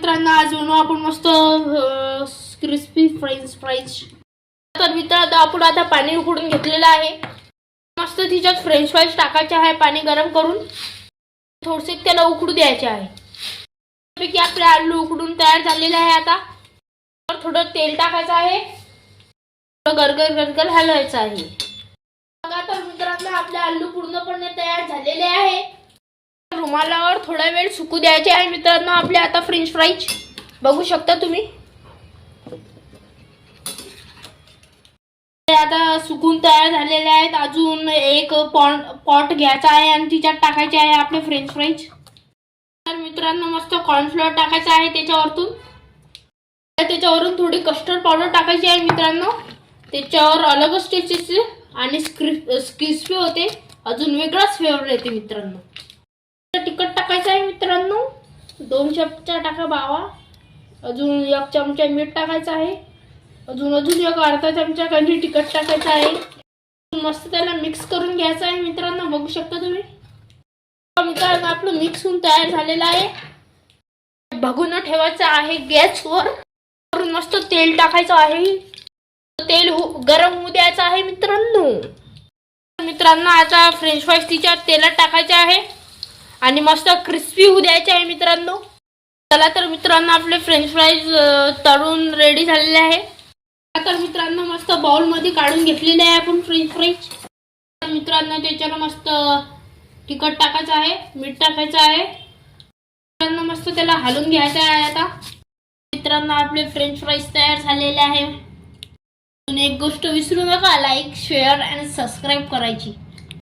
मित्रांनो आज बनवू आपण मस्त क्रिस्पी फ्रेंच फ्राईज। तर मित्रांनो आपण आता पाणी उकळून घेतलेलं आहे। मस्त तिच्यात फ्रेंच फ्राईज टाकायचे आहे पाणी गरम करून, थोडेसे त्याला उकळू द्यायचे आहे। पैकी आपले आलू उकडून तयार झालेले आहे। आता थोडं तेल टाकायचं आहे, गरगर गरगर हलवायचं आहे। बघा तर मित्रांनो आपले आलू पूर्णपणे तयार झालेले आहे। रुमालावर थोडा वेळ सुकू द्यायचे आहे मित्रांनो आपले आता फ्रेंच फ्राईज। बघू शकता तुम्ही ते आता सुकून तयार झालेले आहेत। अजून एक पॉट घ्यायचा आहे आणि तिच्यात टाकायचे आहे आपले फ्रेंच फ्राईज। तर मित्रांनो मस्त कॉर्नफ्लोअर टाकायचा आहे त्याच्यावरून थोडी कस्टर्ड पावडर टाकायची आहे मित्रांनो। त्याच्यावर अलगच टेस्ट येते आणि क्रिस्पी होते, अजून वेगळाच फ्लेवर येते मित्रांनो। तिखट टाकायचं आहे मित्रांनो, 2 चमचा टाका बावा। अजून 1 चमचा मीठ टाकायचं आहे, अजून एक अर्धा चमचा कधी तिखट टाकायचं आहे। मस्त त्याला मिक्स करून घ्यायचं आहे मित्रांनो। बघू शकता तुम्ही मित्रांनो आपलं मिक्स होऊन तयार झालेलं आहे। बघून ठेवायचं आहे गॅसवर। मस्त तेल टाकायचं आहे, तेल गरम होऊ द्यायचं आहे मित्रांनो आता फ्रेंच फ्राईज तिच्या तेलात टाकायचे आहे आणि मस्त क्रिस्पी होऊ द्यायचे आहे मित्रांनो। चला तर मित्रांनो आपले फ्रेंच फ्राईज तळून रेडी झालेले आहे। तर मित्रांनो मस्त बाउल मध्ये काढून घेतलेले आहे आपण फ्रेंच फ्राईज। मित्रांनो त्याच्यावर मस्त तिखट टाकायचं आहे, मीठ टाकायचं आहे मित्रांनो। मस्त त्याला हलवून घ्यायचं आहे। आता मित्रांनो आपले फ्रेंच फ्राईज तयार झालेले आहे। एक गोष्ट विसरू नका, लाईक शेअर आणि सबस्क्राईब करायची।